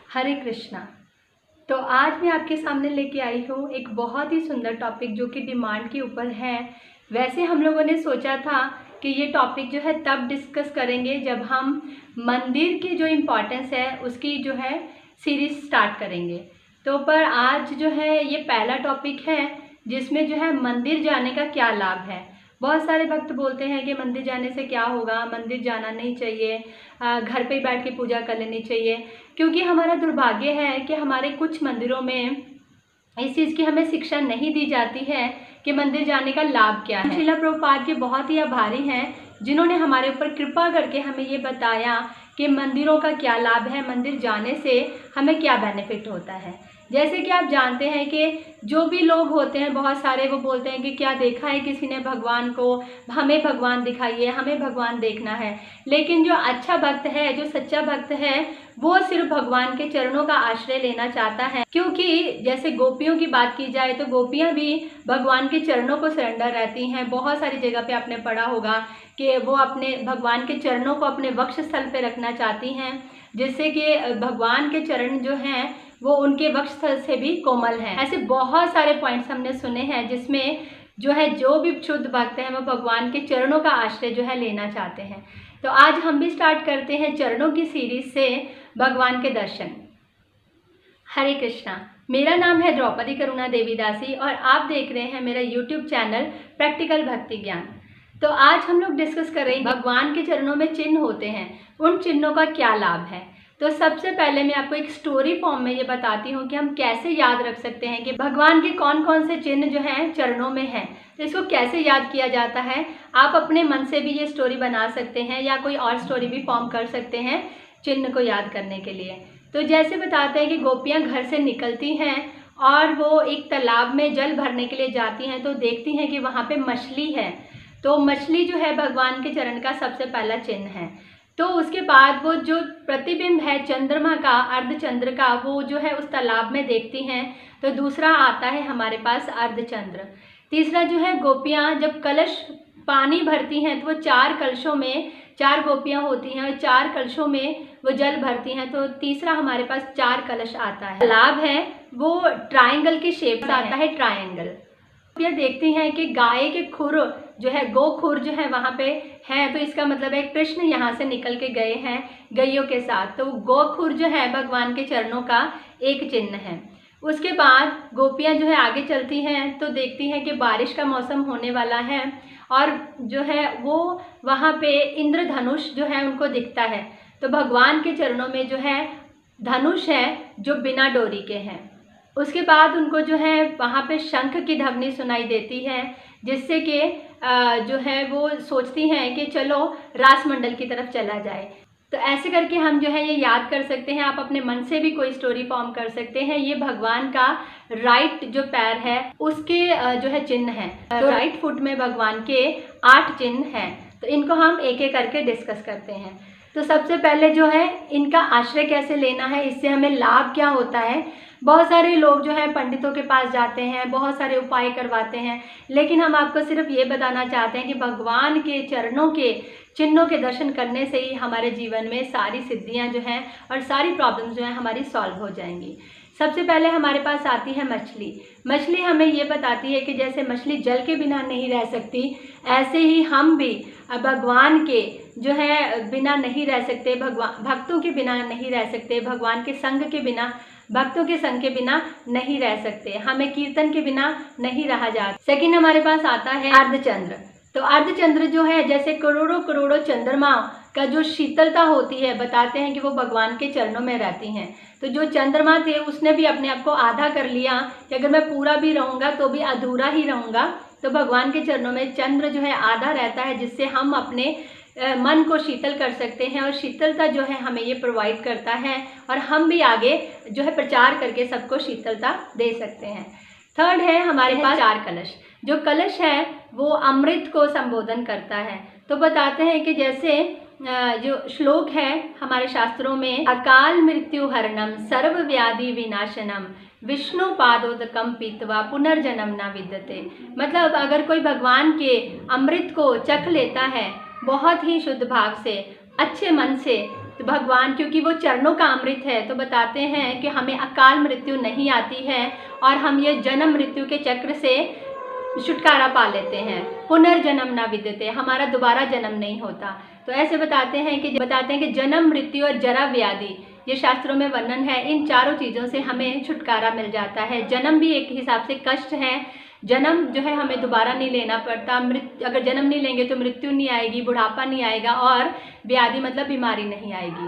हरे कृष्णा। तो आज मैं आपके सामने लेके आई हूँ एक बहुत ही सुंदर टॉपिक जो कि डिमांड के ऊपर है। वैसे हम लोगों ने सोचा था कि ये टॉपिक जो है तब डिस्कस करेंगे जब हम मंदिर की जो इम्पोर्टेंस है उसकी जो है सीरीज स्टार्ट करेंगे। तो पर आज जो है ये पहला टॉपिक है जिसमें जो है मंदिर जाने का क्या लाभ है। बहुत सारे भक्त बोलते हैं कि मंदिर जाने से क्या होगा, मंदिर जाना नहीं चाहिए, घर पे ही बैठ के पूजा कर लेनी चाहिए। क्योंकि हमारा दुर्भाग्य है कि हमारे कुछ मंदिरों में इस चीज़ की हमें शिक्षा नहीं दी जाती है कि मंदिर जाने का लाभ क्या है। श्रीला प्रभुपाद के बहुत ही आभारी हैं जिन्होंने हमारे ऊपर कृपा करके हमें ये बताया कि मंदिरों का क्या लाभ है, मंदिर जाने से हमें क्या बेनिफिट होता है। जैसे कि आप जानते हैं कि जो भी लोग होते हैं बहुत सारे, वो बोलते हैं कि क्या देखा है किसी ने भगवान को, हमें भगवान दिखाइए, हमें भगवान देखना है। लेकिन जो अच्छा भक्त है, जो सच्चा भक्त है, वो सिर्फ भगवान के चरणों का आश्रय लेना चाहता है। क्योंकि जैसे गोपियों की बात की जाए तो गोपियाँ भी भगवान के चरणों को सरेंडर रहती हैं। बहुत सारी जगह पे आपने पढ़ा होगा कि वो अपने भगवान के चरणों को अपने वक्षस्थल पे रखना चाहती हैं, जिससे कि भगवान के चरण जो हैं वो उनके वक्षस्थल से भी कोमल हैं। ऐसे बहुत सारे पॉइंट्स हमने सुने हैं जिसमें जो है जो भी शुद्ध भक्त हैं वो भगवान के चरणों का आश्रय जो है लेना चाहते हैं। तो आज हम भी स्टार्ट करते हैं चरणों की सीरीज से भगवान के दर्शन। हरे कृष्णा। मेरा नाम है द्रौपदी करुणा देवीदासी और आप देख रहे हैं मेरा यूट्यूब चैनल प्रैक्टिकल भक्ति ज्ञान। तो आज हम लोग डिस्कस कर रहे हैं भगवान के चरणों में चिन्ह होते हैं, उन चिन्हों का क्या लाभ है। तो सबसे पहले मैं आपको एक स्टोरी फॉर्म में ये बताती हूँ कि हम कैसे याद रख सकते हैं कि भगवान के कौन कौन से चिन्ह जो हैं चरणों में हैं। तो इसको कैसे याद किया जाता है, आप अपने मन से भी ये स्टोरी बना सकते हैं या कोई और स्टोरी भी फॉर्म कर सकते हैं चिन्ह को याद करने के लिए। तो जैसे बताते हैं कि गोपियाँ घर से निकलती हैं और वो एक तालाब में जल भरने के लिए जाती हैं, तो देखती हैं कि वहाँ पे मछली है। तो मछली जो है भगवान के चरण का सबसे पहला चिन्ह है। तो उसके बाद वो जो प्रतिबिंब है चंद्रमा का, अर्धचंद्र का, वो जो है उस तालाब में देखती हैं। तो दूसरा आता है हमारे पास अर्धचंद्र। तीसरा जो है गोपियाँ जब कलश पानी भरती हैं तो वो 4 कलशों में 4 गोपियाँ होती हैं और 4 कलशों में वो जल भरती हैं। तो तीसरा हमारे पास 4 कलश आता है। तालाब है वो ट्रायंगल की शेप से आता है, ट्रायंगल। ये देखती हैं कि गाय के खुर जो है, गोखुर जो है वहाँ पे है, तो इसका मतलब है कृष्ण यहाँ से निकल के गए हैं गैयों के साथ। तो गोखुर जो है भगवान के चरणों का एक चिन्ह है। उसके बाद गोपियाँ जो है आगे चलती हैं तो देखती हैं कि बारिश का मौसम होने वाला है और जो है वो वहाँ पे इंद्रधनुष जो है उनको दिखता है। तो भगवान के चरणों में जो है धनुष है जो बिना डोरी के हैं। उसके बाद उनको जो है वहाँ पे शंख की ध्वनि सुनाई देती है, जिससे कि जो है वो सोचती हैं कि चलो रासमंडल की तरफ चला जाए। तो ऐसे करके हम जो है ये याद कर सकते हैं। आप अपने मन से भी कोई स्टोरी फॉर्म कर सकते हैं। ये भगवान का राइट जो पैर है उसके जो है चिन्ह है। तो राइट फुट में भगवान के 8 चिन्ह हैं। तो इनको हम एक एक करके डिस्कस करते हैं। तो सबसे पहले जो है इनका आश्रय कैसे लेना है, इससे हमें लाभ क्या होता है। बहुत सारे लोग जो है पंडितों के पास जाते हैं, बहुत सारे उपाय करवाते हैं, लेकिन हम आपको सिर्फ ये बताना चाहते हैं कि भगवान के चरणों के चिन्हों के दर्शन करने से ही हमारे जीवन में सारी सिद्धियां जो हैं और सारी प्रॉब्लम्स जो हैं हमारी सॉल्व हो जाएंगी। सबसे पहले हमारे पास आती है मछली। मछली हमें ये बताती है कि जैसे मछली जल के बिना नहीं रह सकती, ऐसे ही हम भी भगवान के जो है बिना नहीं रह सकते, भगवान भक्तों के बिना नहीं रह सकते, भगवान के संग के बिना, भक्तों के संग के बिना नहीं रह सकते, हमें कीर्तन के बिना नहीं रहा जाता। सेकंड हमारे पास आता है अर्धचंद्र। तो अर्धचंद्र जो है जैसे करोड़ों करोड़ों चंद्रमा का जो शीतलता होती है, बताते हैं कि वो भगवान के चरणों में रहती हैं। तो जो चंद्रमा थे उसने भी अपने आप को आधा कर लिया कि अगर मैं पूरा भी रहूँगा तो भी अधूरा ही रहूँगा। तो भगवान के चरणों में चंद्र जो है आधा रहता है, जिससे हम अपने मन को शीतल कर सकते हैं और शीतलता जो है हमें ये प्रोवाइड करता है और हम भी आगे जो है प्रचार करके सबको शीतलता दे सकते हैं। थर्ड है हमारे पास 4 कलश। जो कलश है वो अमृत को संबोधन करता है। तो बताते हैं कि जैसे जो श्लोक है हमारे शास्त्रों में, अकाल मृत्यु हरणम सर्व व्याधि विनाशनम विष्णु पादोदकम पीतवा पुनर्जन्म न विद्यते। मतलब अगर कोई भगवान के अमृत को चख लेता है बहुत ही शुद्ध भाव से, अच्छे मन से, तो भगवान क्योंकि वो चरणों का अमृत है तो बताते हैं कि हमें अकाल मृत्यु नहीं आती है और हम ये जन्म मृत्यु के चक्र से छुटकारा पा लेते हैं। पुनर्जन्म ना विद्यते, हमारा दोबारा जन्म नहीं होता। तो ऐसे बताते हैं कि जन्म मृत्यु और जरा व्याधि, ये शास्त्रों में वर्णन है, इन चारों चीज़ों से हमें छुटकारा मिल जाता है। जन्म भी एक हिसाब से कष्ट है, जन्म जो है हमें दोबारा नहीं लेना पड़ता। अगर जन्म नहीं लेंगे तो मृत्यु नहीं आएगी, बुढ़ापा नहीं आएगा और व्याधि मतलब बीमारी नहीं आएगी।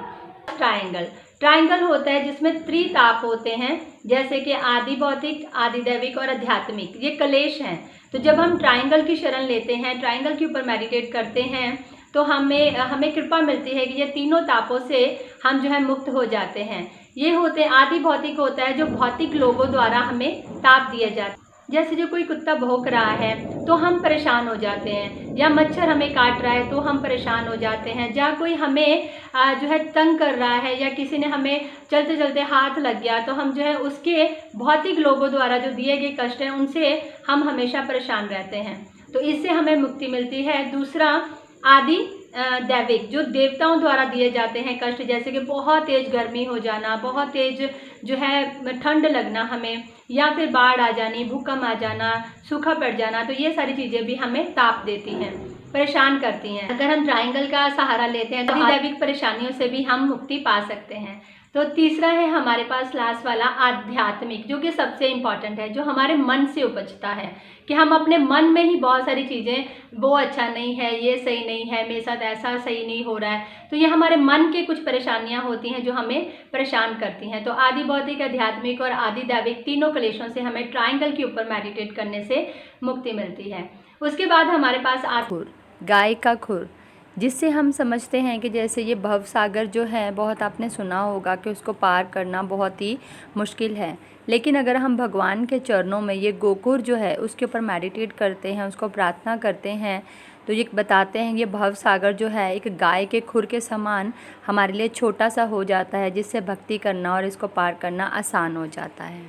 ट्रायंगल होता है जिसमें त्रिताप होते हैं, जैसे कि आदि भौतिक, आदि दैविक और आध्यात्मिक, ये कलेश हैं। तो जब हम ट्रायंगल की शरण लेते हैं, ट्रायंगल के ऊपर मेडिटेट करते हैं तो हमें कृपा मिलती है कि ये तीनों तापों से हम जो है मुक्त हो जाते हैं। ये होते आदि भौतिक होता है जो भौतिक लोगों द्वारा हमें ताप दिए जाते हैं। जैसे जो कोई कुत्ता भौंक रहा है तो हम परेशान हो जाते हैं, या मच्छर हमें काट रहा है तो हम परेशान हो जाते हैं, या कोई हमें जो है तंग कर रहा है, या किसी ने हमें चलते चलते हाथ लग गया तो हम जो है उसके भौतिक लोगों द्वारा जो दिए गए कष्ट हैं उनसे हम हमेशा परेशान रहते हैं। तो इससे हमें मुक्ति मिलती है। दूसरा आदि दैविक, जो देवताओं द्वारा दिए जाते हैं कष्ट, जैसे कि बहुत तेज़ गर्मी हो जाना, बहुत तेज़ जो है ठंड लगना हमें, या फिर बाढ़ आ जानी, भूकंप आ जाना, सूखा पड़ जाना, तो ये सारी चीज़ें भी हमें ताप देती हैं, परेशान करती हैं। अगर हम ट्रायंगल का सहारा लेते हैं तो दैविक परेशानियों से भी हम मुक्ति पा सकते हैं। तो तीसरा है हमारे पास लास्ट वाला आध्यात्मिक, जो कि सबसे इम्पॉर्टेंट है, जो हमारे मन से उपजता है कि हम अपने मन में ही बहुत सारी चीज़ें, वो अच्छा नहीं है, ये सही नहीं है, मेरे साथ ऐसा सही नहीं हो रहा है, तो ये हमारे मन के कुछ परेशानियां होती हैं जो हमें परेशान करती हैं। तो आदि भौतिक, आध्यात्मिक और आदि दैविक तीनों क्लेशों से हमें ट्रायंगल के ऊपर मेडिटेट करने से मुक्ति मिलती है। उसके बाद हमारे पास खुर, गाय का खुर, जिससे हम समझते हैं कि जैसे ये भव सागर जो है, बहुत आपने सुना होगा कि उसको पार करना बहुत ही मुश्किल है, लेकिन अगर हम भगवान के चरणों में ये गोकुर जो है उसके ऊपर मेडिटेट करते हैं, उसको प्रार्थना करते हैं, तो ये बताते हैं ये भव सागर जो है एक गाय के खुर के समान हमारे लिए छोटा सा हो जाता है, जिससे भक्ति करना और इसको पार करना आसान हो जाता है।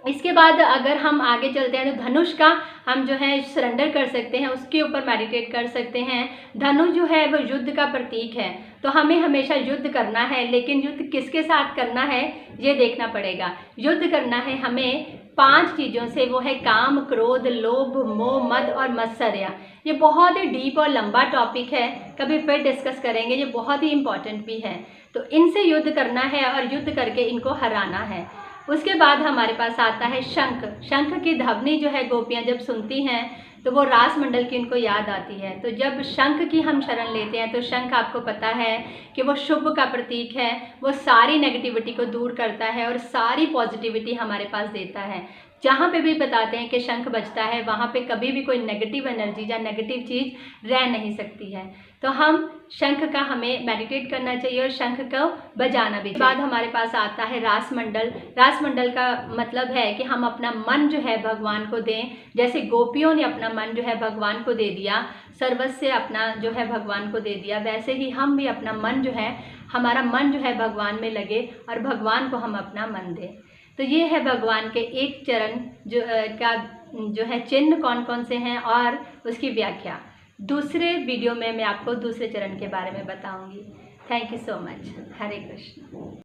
इसके बाद अगर हम आगे चलते हैं तो धनुष का हम जो है सरेंडर कर सकते हैं, उसके ऊपर मेडिटेट कर सकते हैं। धनुष जो है वो युद्ध का प्रतीक है, तो हमें हमेशा युद्ध करना है, लेकिन युद्ध किसके साथ करना है ये देखना पड़ेगा। युद्ध करना है हमें 5 चीज़ों से, वो है काम, क्रोध, लोभ, मोह, मद और मत्सर्य। ये बहुत ही डीप और लंबा टॉपिक है, कभी फिर डिस्कस करेंगे, ये बहुत ही इम्पॉर्टेंट भी है। तो इनसे युद्ध करना है और युद्ध करके इनको हराना है। उसके बाद हमारे पास आता है शंख। शंख की ध्वनि जो है गोपियाँ जब सुनती हैं तो वो रास मंडल की उनको याद आती है। तो जब शंख की हम शरण लेते हैं तो शंख आपको पता है कि वो शुभ का प्रतीक है, वो सारी नेगेटिविटी को दूर करता है और सारी पॉजिटिविटी हमारे पास देता है। जहाँ पे भी बताते हैं कि शंख बजता है वहाँ पे कभी भी कोई नेगेटिव एनर्जी या नेगेटिव चीज़ रह नहीं सकती है। तो हम शंख का हमें मेडिटेट करना चाहिए और शंख को बजाना भी। बाद हमारे पास आता है रास मंडल। रास मंडल का मतलब है कि हम अपना मन जो है भगवान को दें, जैसे गोपियों ने अपना मन जो है भगवान को दे दिया, सर्वस्व अपना जो है भगवान को दे दिया, वैसे ही हम भी अपना मन जो है, हमारा मन जो है भगवान में लगे और भगवान को हम अपना मन दें। तो ये है भगवान के एक चरण जो है चिन्ह कौन कौन से हैं और उसकी व्याख्या। दूसरे वीडियो में मैं आपको दूसरे चरण के बारे में बताऊंगी। Thank you so much. Hare Krishna.